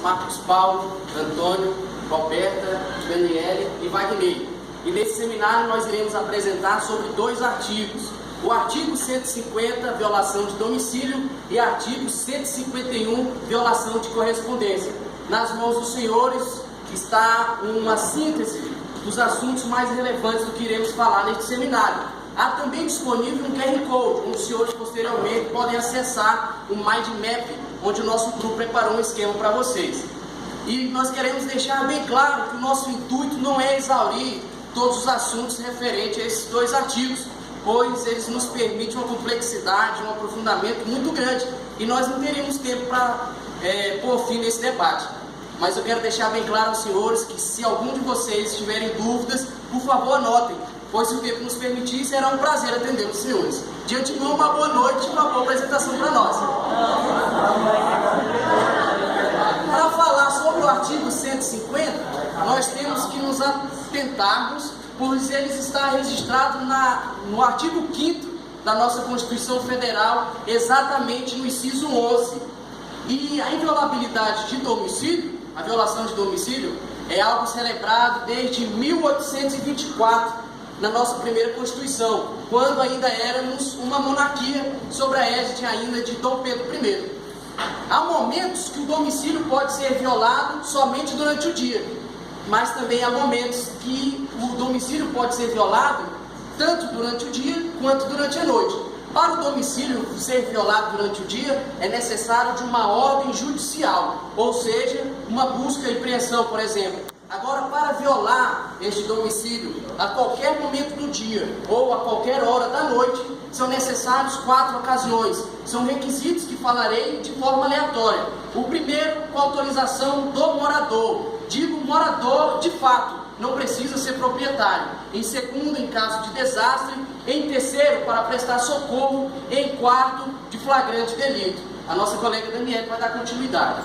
Marcos Paulo, Antônio, Roberta, Daniele e Wagner. E nesse seminário nós iremos apresentar sobre 2 artigos. O artigo 150, violação de domicílio, e artigo 151, violação de correspondência. Nas mãos dos senhores está uma síntese dos assuntos mais relevantes do que iremos falar neste seminário. Há também disponível um QR Code, onde os senhores posteriormente podem acessar o Mind Map, onde o nosso grupo preparou um esquema para vocês. E nós queremos deixar bem claro que o nosso intuito não é exaurir todos os assuntos referentes a esses 2 artigos, pois eles nos permitem uma complexidade, um aprofundamento muito grande, e nós não teríamos tempo para pôr fim nesse debate. Mas eu quero deixar bem claro aos senhores que, se algum de vocês tiverem dúvidas, por favor anotem, pois se o tempo nos permitir, será um prazer atender os senhores. De antemão, uma boa noite e uma boa apresentação para nós. Para falar sobre o artigo 150, nós temos que nos atentarmos, pois ele está registrado no artigo 5º da nossa Constituição Federal, exatamente no inciso 11. E a inviolabilidade de domicílio, a violação de domicílio, é algo celebrado desde 1824, na nossa primeira Constituição, quando ainda éramos uma monarquia sob a égide ainda de Dom Pedro I. Há momentos que o domicílio pode ser violado somente durante o dia, mas também há momentos que o domicílio pode ser violado tanto durante o dia quanto durante a noite. Para o domicílio ser violado durante o dia, é necessário de uma ordem judicial, ou seja, uma busca e apreensão, por exemplo. Agora, para violar este domicílio a qualquer momento do dia ou a qualquer hora da noite, são necessários 4 ocasiões. São requisitos que falarei de forma aleatória. O primeiro, com autorização do morador. Digo morador de fato, não precisa ser proprietário. Em segundo, em caso de desastre. Em terceiro, para prestar socorro. Em quarto, de flagrante delito. A nossa colega Daniele vai dar continuidade.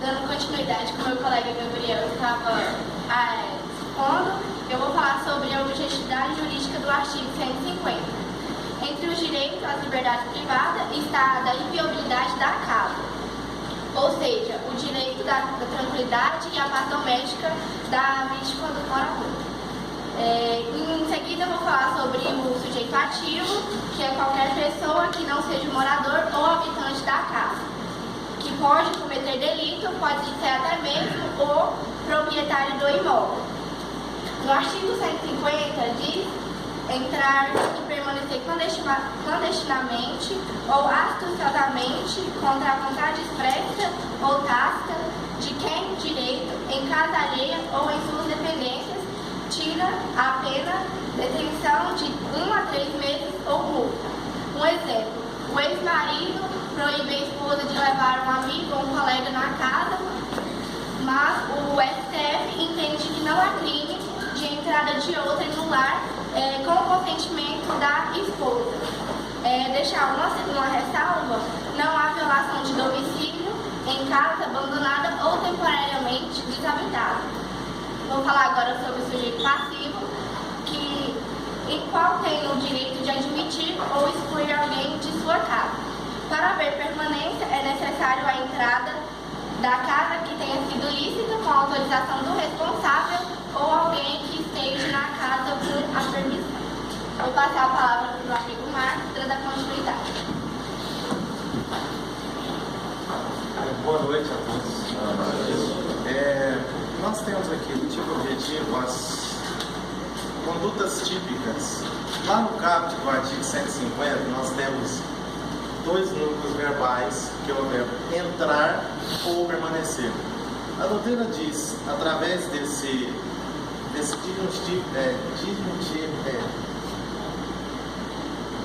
Dando continuidade com o meu colega Gabriel estava expondo, eu vou falar sobre a objetividade jurídica do artigo 150. Entre os direitos às liberdades privadas está a da inviolabilidade da casa, ou seja, o direito da tranquilidade e a paz doméstica da vítima do morador. Em seguida eu vou falar sobre o sujeito ativo, que é qualquer pessoa que não seja morador ou habitante da casa, que pode cometer delito, pode ser até mesmo o proprietário do imóvel. No artigo 150 diz entrar e permanecer clandestinamente ou astuciosamente contra a vontade expressa ou tácita de quem tem direito em casa alheia ou em suas dependências, tira a pena detenção de 1 a 3 meses ou multa. Um exemplo, o ex-marido proíbe a esposa de levar um amigo ou um colega na casa, mas o STF entende que não há crime de entrada de outrem no lar com o consentimento da esposa. Deixar uma ressalva, não há violação de domicílio em casa abandonada ou temporariamente desabitada. Vou falar agora sobre o sujeito passivo, em qual tem o direito de admitir ou excluir alguém de sua casa. Para haver permanência, é necessário a entrada da casa que tenha sido lícita com a autorização do responsável ou alguém que esteja na casa com a permissão. Vou passar a palavra para o meu amigo Marcos para dar continuidade. Boa noite a todos. Nós temos aqui tipo objetivo as condutas típicas. Lá no caput do artigo 150, nós temos 2 núcleos verbais, que é o verbo entrar ou permanecer. A doutrina diz, através desse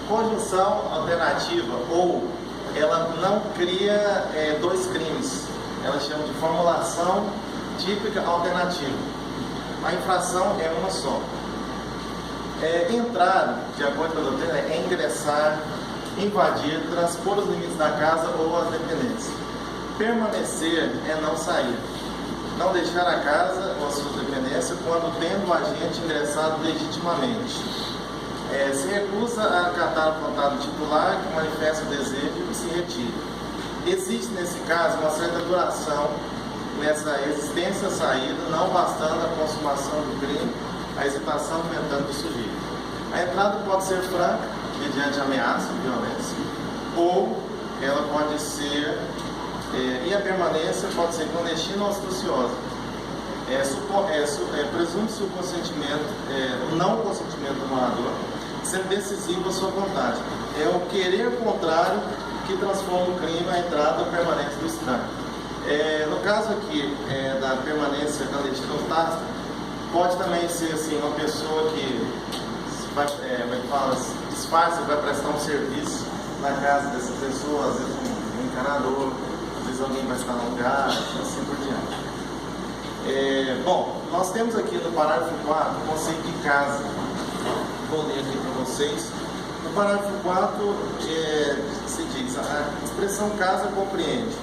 conjunção alternativa, ou ela não cria 2 crimes, ela chama de formulação típica alternativa. A infração é uma só. Entrar, de acordo com a doutrina, é ingressar, invadir, transpor os limites da casa ou as dependências. Permanecer é não sair, não deixar a casa ou as suas dependências quando tendo o agente ingressado legitimamente. Se recusa a acatar o contrato titular que manifesta o desejo e se retira. existe nesse caso uma certa duração nessa existência saída, não bastando a consumação do crime, a hesitação aumentando do sujeito. A entrada pode ser franca, mediante ameaça, violência, ou ela pode ser, e a permanência pode ser clandestina ou astuciosa. Presume-se o consentimento, o não consentimento do morador, sendo decisivo a sua vontade. É o querer contrário que transforma o crime a entrada ou permanência do estranho. No caso aqui da permanência clandestina ou tácita, pode também ser assim, uma pessoa que disfarça, vai prestar um serviço na casa dessa pessoa, às vezes um encanador, às vezes alguém vai estar no lugar, assim por diante. Bom, nós temos aqui no parágrafo 4 o conceito de casa. Vou ler aqui para vocês. No parágrafo 4 se diz: a expressão casa compreende,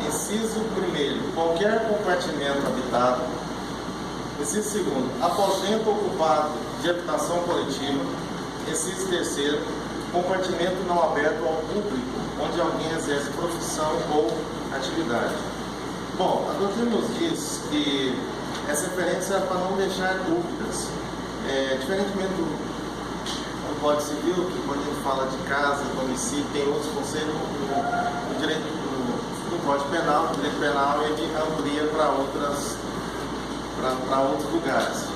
inciso 1, qualquer compartimento habitado. Inciso 2, aposento ocupado de habitação coletiva. Inciso 3, compartimento não aberto ao público, onde alguém exerce profissão ou atividade. Bom, a doutrina nos diz que essa referência é para não deixar dúvidas. Diferentemente do Código Civil, que quando a gente fala de casa, domicílio, tem outros conceitos no direito do Código Penal. O direito penal ele amplia para outros lugares.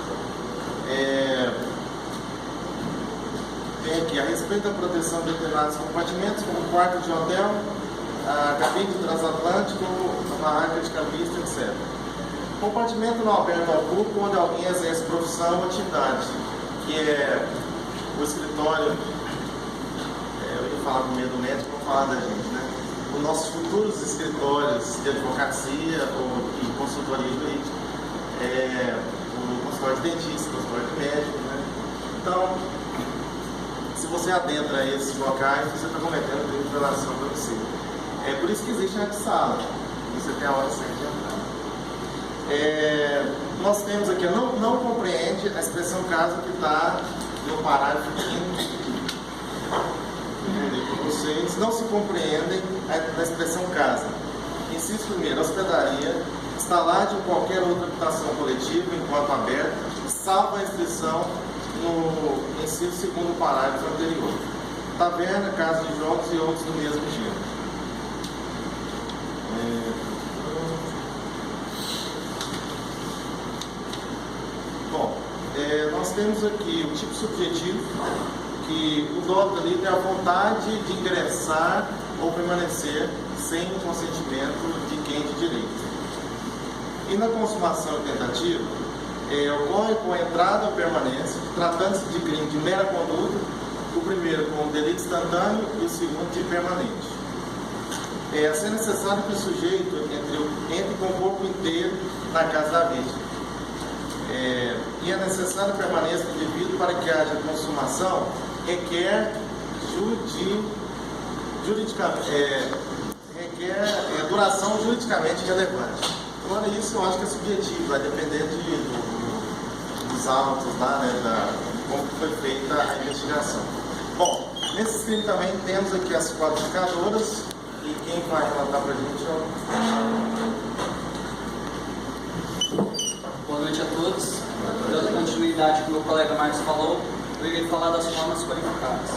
Tem aqui, a respeito da proteção de determinados compartimentos, como quarto de hotel, a cabine transatlântico, a barraca de cabista, etc. Compartimento não aberto ao público, onde alguém exerce profissão ou atividade, que é o escritório, eu ia falar com medo do médico, vou falar da gente, né? Os nossos futuros escritórios de advocacia ou de consultoria jurídica, o consultório de dentista, o consultório de médico, né? Então, se você adentra esses locais, você está cometendo crime de violação para você. É por isso que existe a sala. Você tem a hora certa de entrar. Nós temos aqui, não compreende a expressão casa que está no parágrafo 5. Para vocês, não se compreendem a expressão casa. Inciso 1, hospedaria, instalada em qualquer outra habitação coletiva, enquanto aberta, salvo a inscrição no inciso 2º parágrafo anterior. Taverna, casa de jogos e outros do mesmo gênero. Bom, nós temos aqui o tipo subjetivo, que o dono ali tem a vontade de ingressar ou permanecer sem o consentimento de quem de direito. E na consumação e tentativa, ocorre com a entrada ou permanência, tratando-se de crime de mera conduta, o primeiro com delito instantâneo e o segundo de permanente. É ser necessário que o sujeito entre com o corpo inteiro na casa da vítima. E é necessário a permanência do indivíduo para que haja consumação, requer duração juridicamente relevante. Agora isso eu acho que é subjetivo, vai depender dos autos lá, né, como foi feita a investigação. Bom, nesse crime também temos aqui as qualificadoras. E quem vai relatar para a gente é Boa noite a todos. Dando continuidade ao que o meu colega Marcos falou, eu irei falar das formas qualificadas.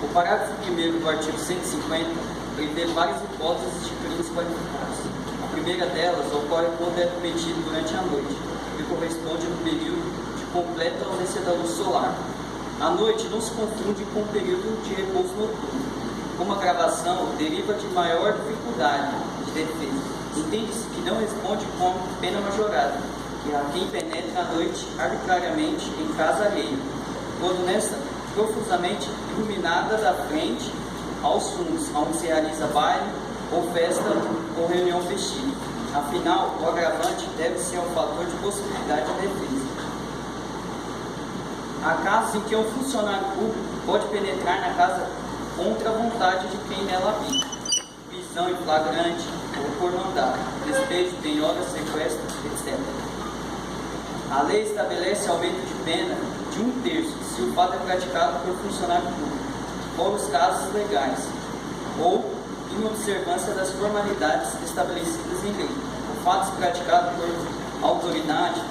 O parágrafo 1º do artigo 150 prevê várias hipóteses de crimes qualificados. A primeira delas ocorre quando é cometido durante a noite, que corresponde ao período de completa ausência da luz solar. A noite não se confunde com o período de repouso noturno. Uma gravação deriva de maior dificuldade de defesa. Entende-se que não responde como pena majorada, que a quem penetra à noite arbitrariamente em casa alheia, quando nessa profusamente iluminada da frente aos fundos, onde se realiza baile ou festa ou reunião festiva. Afinal, o agravante deve ser um fator de possibilidade de defesa. Há casos em que um funcionário público pode penetrar na casa contra a vontade de quem nela habita. Prisão em flagrante ou por mandado, despejo, penhora, sequestro, etc. A lei estabelece aumento de pena de 1/3 se o fato é praticado por funcionário público, ou os casos legais, ou em observância das formalidades estabelecidas em lei. O fato praticado por autoridade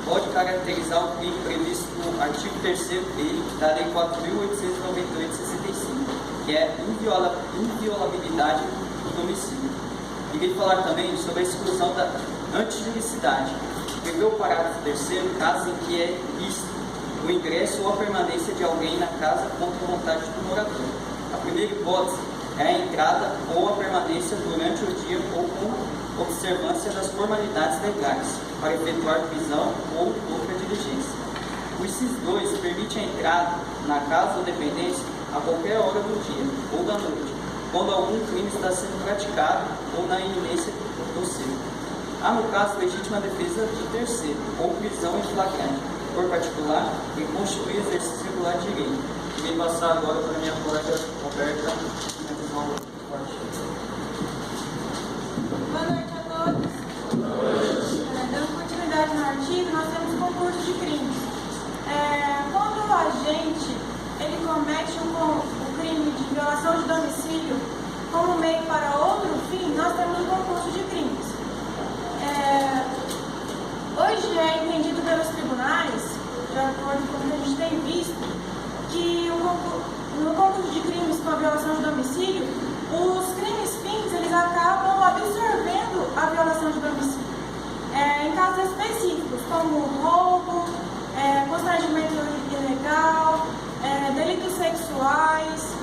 pode caracterizar o crime previsto no artigo 3º da Lei 4.898/65, que é inviolabilidade do domicílio. Irei falar também sobre a exclusão da antijuridicidade. Prevê o parágrafo 3º casos em que é lícito o ingresso ou a permanência de alguém na casa contra a vontade do morador. A primeira hipótese é a entrada ou a permanência durante o dia ou com observância das formalidades legais para efetuar prisão ou outra diligência. O inciso 2 permite a entrada na casa ou dependência a qualquer hora do dia ou da noite, quando algum crime está sendo praticado ou na iminência do seu. Há, no caso, legítima defesa de terceiro ou prisão em flagrante, por particular, e constitui exercício regular de direito. Irei passar agora para a minha colega Roberta, na visão do artigo. Boa noite a todos. Dando continuidade no artigo, nós temos concurso de crimes. Quando o agente ele comete o crime de violação de domicílio como meio para outro fim, nós temos o concurso de crimes. Hoje é entendido pelos tribunais, de acordo com o que a gente tem visto, que no concurso de crimes com a violação de domicílio, os crimes fins eles acabam absorvendo a violação de domicílio. Em casos específicos, como roubo, constrangimento ilegal, delitos sexuais,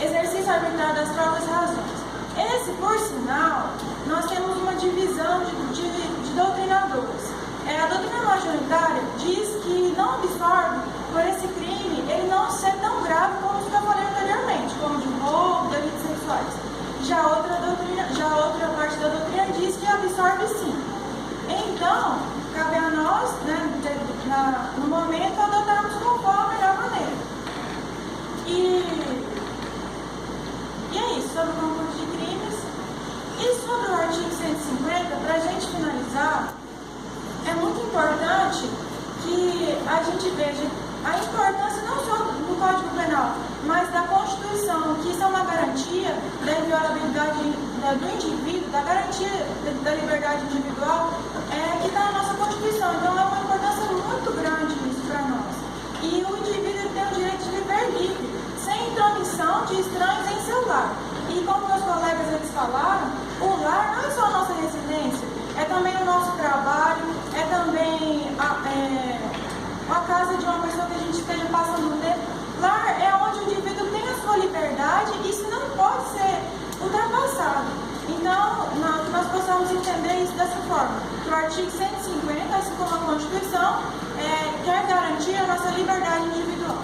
exercício arbitrário das próprias razões. Esse, por sinal, nós temos uma divisão de doutrinadores. A doutrina majoritária diz que não absorve por esse crime ele não ser tão grave como os que eu falei anteriormente, como de roubo, delitos sexuais. Já outra parte da doutrina diz que absorve sim. Então, cabe a nós, no momento, adotarmos conforme a melhor maneira. E é isso, sobre o concurso de crimes. E sobre o artigo 150, para a gente finalizar, é muito importante que a gente veja a importância não só do Código Penal, mas da Constituição, que isso é uma garantia da inviolabilidade do indivíduo, da garantia da liberdade individual, que está na nossa Constituição. Então é uma importância muito grande isso para nós. E o indivíduo tem o direito de viver livre, sem intromissão de estranhos em seu lar. E como meus colegas eles falaram, o lar não é só a nossa residência, é também o nosso trabalho, é também a casa de uma pessoa que a gente esteja passando um tempo. Lar é onde o indivíduo tem a sua liberdade e isso não pode ser ultrapassado. Então, nós possamos entender isso dessa forma, que o artigo 150, assim como a Constituição, quer garantir a nossa liberdade individual.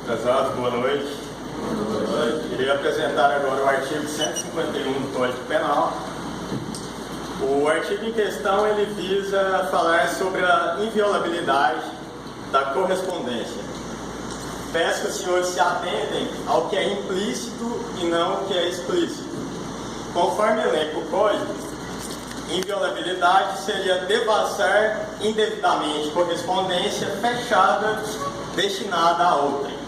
Prezados, boa noite. Irei apresentar agora o artigo 151 do Código Penal. O artigo em questão ele visa falar sobre a inviolabilidade da correspondência. Peço que os senhores se atentem ao que é implícito e não ao que é explícito. Conforme elenca o Código, inviolabilidade seria devassar indevidamente correspondência fechada destinada a outrem.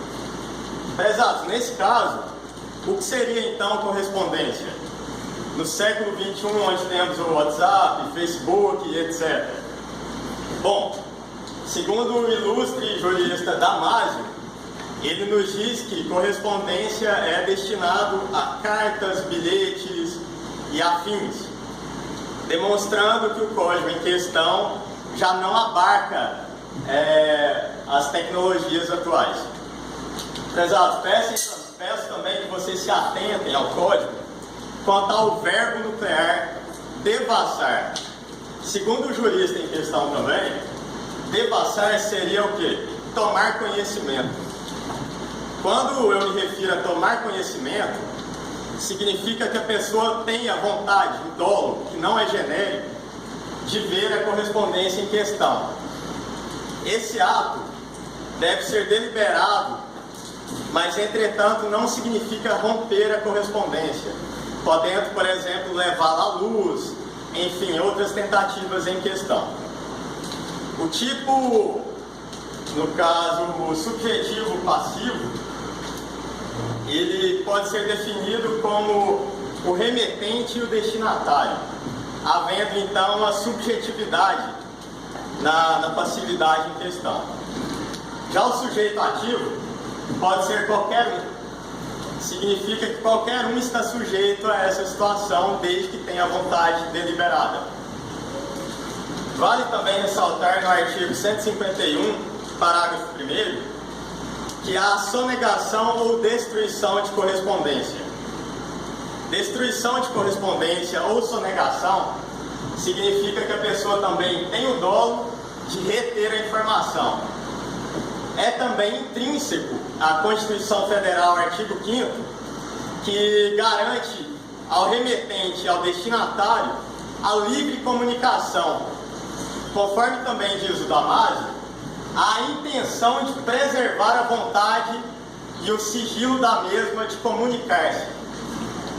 Prezados, nesse caso, o que seria então correspondência? No século XXI, onde temos o WhatsApp, Facebook, etc. Bom, segundo o ilustre jurista Damásio, ele nos diz que correspondência é destinado a cartas, bilhetes e afins, demonstrando que o código em questão já não abarca as tecnologias atuais. Prezados, peço também que vocês se atentem ao código quanto ao verbo nuclear devassar. Segundo o jurista em questão também, devassar seria o quê? Tomar conhecimento. Quando eu me refiro a tomar conhecimento, significa que a pessoa tenha vontade, o dolo, que não é genérico, de ver a correspondência em questão. Esse ato deve ser deliberado, mas, entretanto, não significa romper a correspondência, podendo, por exemplo, levá-la à luz, enfim, outras tentativas em questão. O tipo, no caso, o subjetivo passivo, ele pode ser definido como o remetente e o destinatário, havendo então uma subjetividade na passividade em questão. Já o sujeito ativo pode ser qualquer um. Significa que qualquer um está sujeito a essa situação desde que tenha vontade deliberada. Vale também ressaltar no artigo 151, parágrafo 1º, que há sonegação ou destruição de correspondência. Destruição de correspondência ou sonegação significa que a pessoa também tem o dolo de reter a informação. É também intrínseco à Constituição Federal, artigo 5º, que garante ao remetente e ao destinatário a livre comunicação, conforme também diz o Damasio, a intenção de preservar a vontade e o sigilo da mesma de comunicar-se.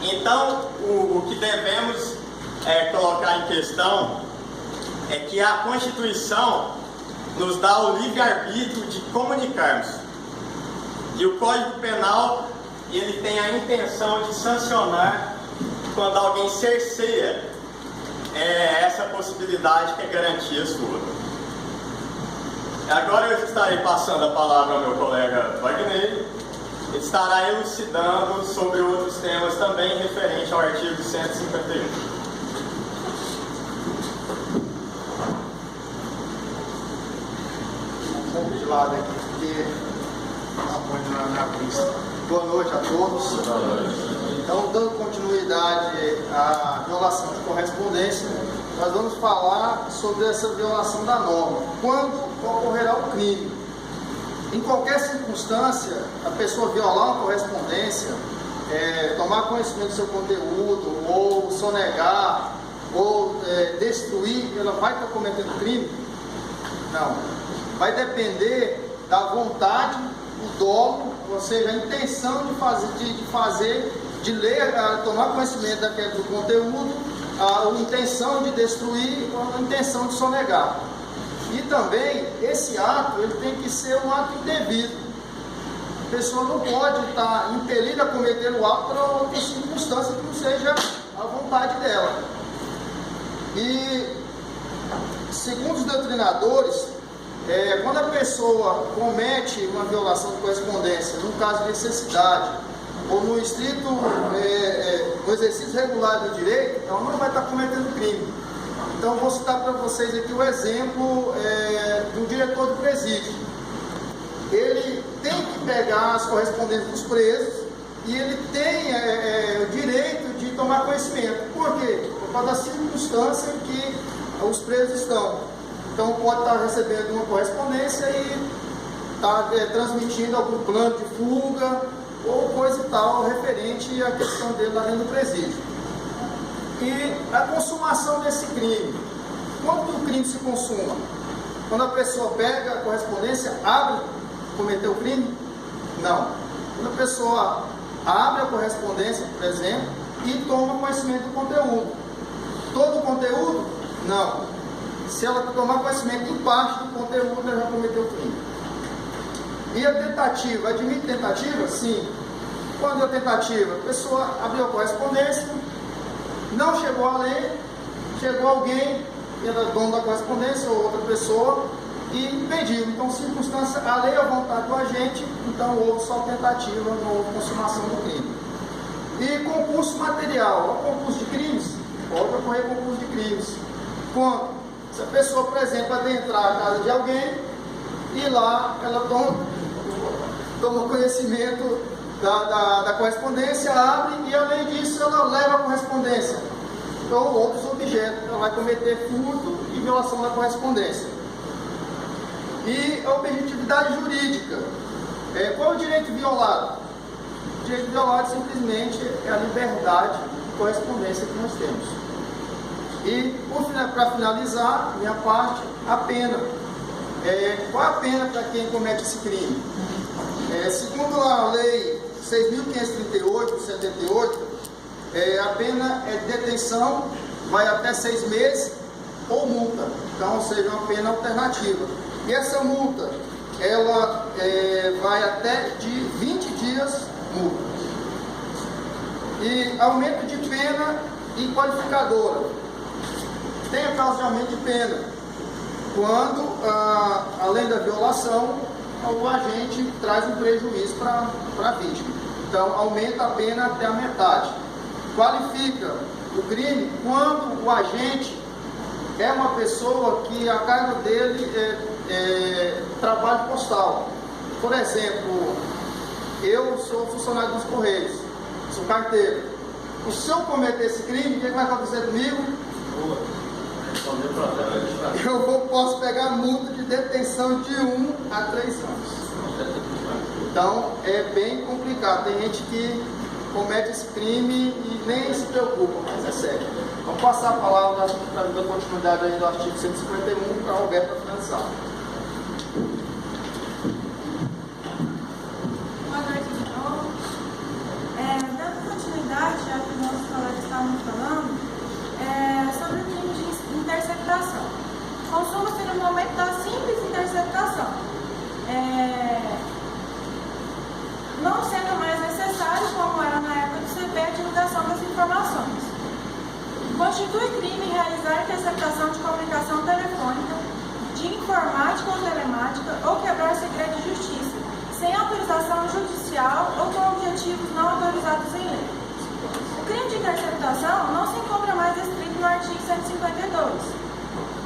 Então, o que devemos colocar em questão é que a Constituição nos dá o livre-arbítrio de comunicarmos. E o Código Penal, ele tem a intenção de sancionar quando alguém cerceia essa possibilidade que é garantia sua. Agora eu estarei passando a palavra ao meu colega Wagner. Ele estará elucidando sobre outros temas também referente ao artigo 151. De lado aqui, porque a na pista. Boa noite a todos. Então, dando continuidade à violação de correspondência, nós vamos falar sobre essa violação da norma. Quando ocorrerá o crime? Em qualquer circunstância, a pessoa violar uma correspondência, tomar conhecimento do seu conteúdo, ou sonegar, ou destruir, ela vai estar cometendo crime? Não. Vai depender da vontade, do dolo, ou seja, a intenção de ler, tomar conhecimento do conteúdo, a intenção de destruir, ou a intenção de sonegar. E também, esse ato, ele tem que ser um ato indevido. A pessoa não pode estar impelida a cometer o ato para outra circunstância que não seja a vontade dela. E, segundo os doutrinadores, quando a pessoa comete uma violação de correspondência, no caso de necessidade, ou no estrito, no exercício regular do direito, ela não vai estar cometendo crime. Então, vou citar para vocês aqui o exemplo do diretor do presídio. Ele tem que pegar as correspondências dos presos e ele tem o direito de tomar conhecimento. Por quê? Por causa da circunstância em que os presos estão. Então, pode estar recebendo uma correspondência e estar transmitindo algum plano de fuga ou coisa e tal referente à questão dele lá dentro do presídio. E a consumação desse crime. Quando que o crime se consuma? Quando a pessoa pega a correspondência, abre, cometeu o crime? Não. Quando a pessoa abre a correspondência, por exemplo, e toma conhecimento do conteúdo. Todo o conteúdo? Não. Se ela tomar conhecimento em parte do conteúdo, ela já cometeu o crime. E a tentativa? Admite tentativa? Sim. Quando é a tentativa? A pessoa abriu a correspondência, não chegou a ler, chegou alguém, era dono da correspondência ou outra pessoa, e impediu. Então, circunstância, a lei é a vontade do agente, então houve só tentativa, não houve consumação do crime. E concurso material, o concurso de crimes, pode ocorrer concurso de crimes. Quando? Se a pessoa, por exemplo, adentrar a casa de alguém e lá ela toma conhecimento da correspondência, abre e, além disso, ela leva a correspondência. Então, outros objetos, ela vai cometer furto e violação da correspondência. E a objetividade jurídica. Qual é o direito violado? O direito violado simplesmente é a liberdade de correspondência que nós temos. E, para finalizar, minha parte, a pena. Qual a pena para quem comete esse crime? Segundo a lei 6.538, de 78, a pena é de detenção, vai até 6 meses, ou multa. Então, ou seja, uma pena alternativa. E essa multa, ela vai até de 20 dias multa. E aumento de pena e qualificadora. Tem o caso de aumento de pena, quando, além da violação, o agente traz um prejuízo para a vítima. Então, aumenta a pena até a metade. Qualifica o crime quando o agente é uma pessoa que a carga dele é trabalho postal. Por exemplo, eu sou funcionário dos Correios, sou carteiro. Se eu cometer esse crime, o que vai acontecer comigo? Eu posso pegar multa de detenção de 1 a 3 anos. Então, é bem complicado. Tem gente que comete esse crime e nem se preocupa, mas é sério. Vamos passar a palavra para dar continuidade aí do artigo 151 para o Roberto para finalizar. Boa noite de novo. Dando continuidade, já que os nossos colegas estavam falando, sobre o crime de interceptação. Consuma-se no momento da simples interceptação, não sendo mais necessário, como era na época do CP, a divulgação das informações. Constitui crime realizar interceptação de comunicação telefônica, de informática ou telemática, ou quebrar segredo de justiça, sem autorização judicial ou com objetivos não autorizados em lei. O crime de interceptação não se encontra mais descrito no artigo 152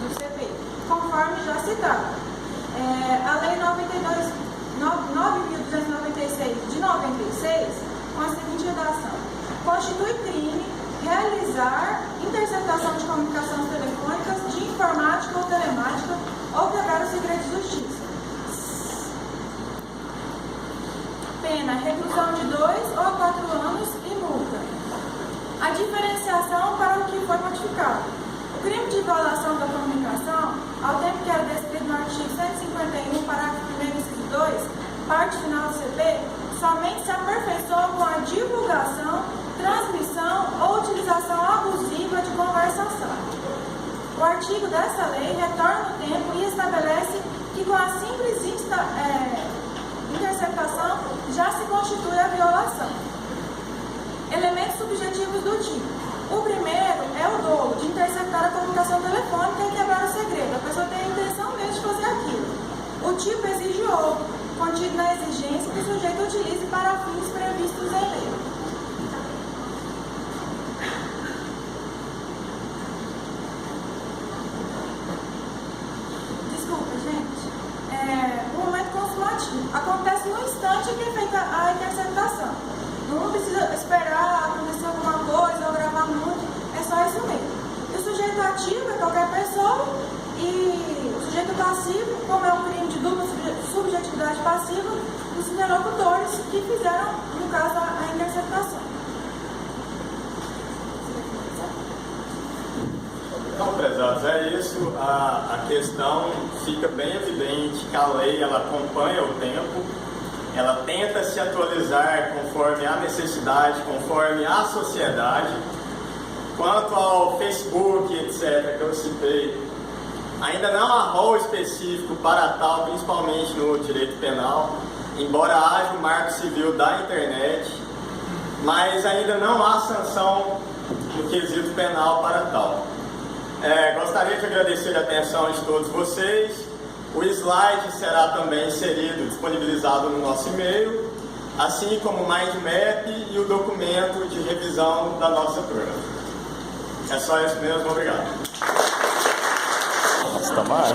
do CP, conforme já citado. A Lei 9.296 de 96, com a seguinte redação: constitui crime realizar interceptação de comunicações telefônicas, de informática ou telemática, ou quebrar o segredo de justiça. Pena, reclusão de 2 ou a 4 anos e multa. A diferenciação para o que foi notificado. O crime de violação da comunicação, ao tempo que era descrito no artigo 151, parágrafo 1º, inciso 2, parte final do CP, somente se aperfeiçoa com a divulgação, transmissão ou utilização abusiva de conversação. O artigo dessa lei retorna no tempo e estabelece que com a simples interceptação já se constitui a violação. Elementos subjetivos do tipo. O primeiro é o dolo de interceptar a comunicação telefônica e quebrar o segredo. A pessoa tem a intenção mesmo de fazer aquilo. O tipo exige outro, contido na exigência que o sujeito utilize para fins previstos em lei. Desculpa, gente. O momento consumativo acontece no instante em que é feita a interceptação. Não precisa esperar acontecer alguma coisa ou gravar muito, é só isso mesmo. E o sujeito ativo é qualquer pessoa, e o sujeito passivo, como é um crime de dupla subjetividade passiva, os interlocutores que fizeram, no caso, a interceptação. Então, prezados, é isso. A questão fica bem evidente que a lei ela acompanha o tempo. Ela tenta se atualizar conforme a necessidade, conforme a sociedade. Quanto ao Facebook, etc., que eu citei, ainda não há rol específico para tal, principalmente no direito penal, embora haja o marco civil da internet, mas ainda não há sanção no quesito penal para tal. Gostaria de agradecer a atenção de todos vocês. O slide será também inserido, disponibilizado no nosso e-mail, assim como o mind map e o documento de revisão da nossa turma. É só isso mesmo, obrigado. Nossa, Tamara.